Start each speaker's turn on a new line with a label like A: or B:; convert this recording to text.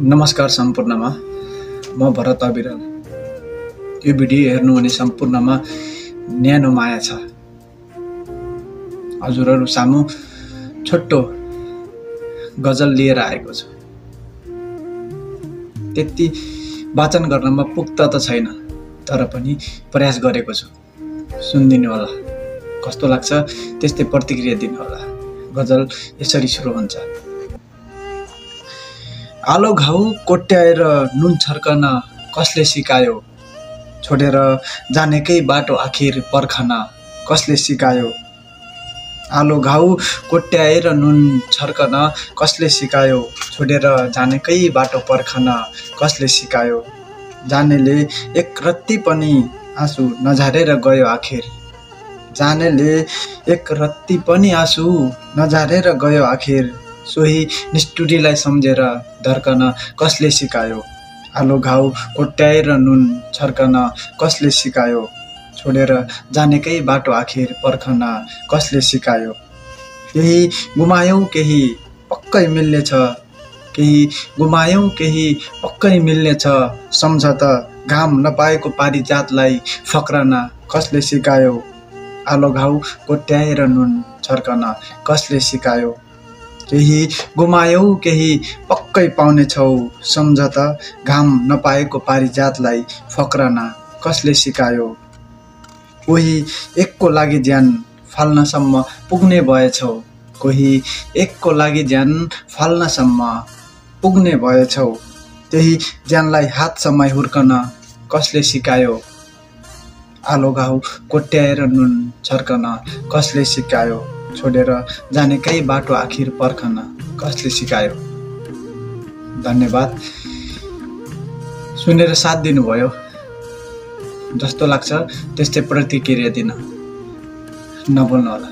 A: नमस्कार सम्पूर्णमा म भरत अविरल। यो भिडियो हेर्नुहुने सम्पूर्णमा न्यानो माया छ। हजुरहरु सामु छोटो गजल लिएर आएको छु। त्यति वाचन गर्नमा पुग्त त छैन, तर पनि प्रयास गरेको छु। सुनिदिनु होला, कस्तो लाग्छ त्यस्तै प्रतिक्रिया दिनु होला। गजल यसरी सुरु हुन्छ। आलो घाउ कोट्याएर नुन छर्कन कसले सिकायो, छोडेर जानेकै बाटो आखिर पर्खन कसले सिकायो। आलो घाउ कोट्याएर नुन छर्कन कसले सिकायो, छोडेर जानेकै बाटो पर्खन कसले सिकायो। जानेले एक रत्ती पनि आँसु नझारेर गयो आखिर, जानेले एक रत्ती पनि आँसु नझारेर गयो आखिर। सोही निष्ठुरीलाई सम्झेर धर्कन कसले सिकायो। आलो घाउ कोट्याएर नुन छर्कन कसले सिकायो, छोडेर जानेकै बाटो आखिर पर्खन कसले सिकायो। केही गुमायौं केही पक्कै मिल्नेछ, केही गुमायौं केही पक्कै मिल्नेछ। सम्झ त घाम नपाएको पारिजातलाई फक्रन कसले सिकायो। आलो घाउ कोट्याएर नुन छर्कन कसले सिकायो। केही गुमायौ केही पक्कै पाउनेछौ, सम्झ त घाम नपाएको पारिजातलाई फक्रन कसले सिकायो। कोही एकको लागि ज्यान फाल्नसम्म पुग्ने भएछौ, कोही एकको लागि ज्यान फाल्नसम्म पुग्ने भएछौ। त्यही ज्यानलाई हात समाई हुर्कन कसले सिकायो। आलो घाउ कोट्याएर नुन छर्कन कसले सिकायो, छोडेर जानेकै बाटो आखिर पर्खन कसले सिकायो। धन्यवाद। सुनेर साथ दिनुभयो। जस्तो लाग्छ त्यस्तै प्रतिक्रिया दिन नभुल्नु होला।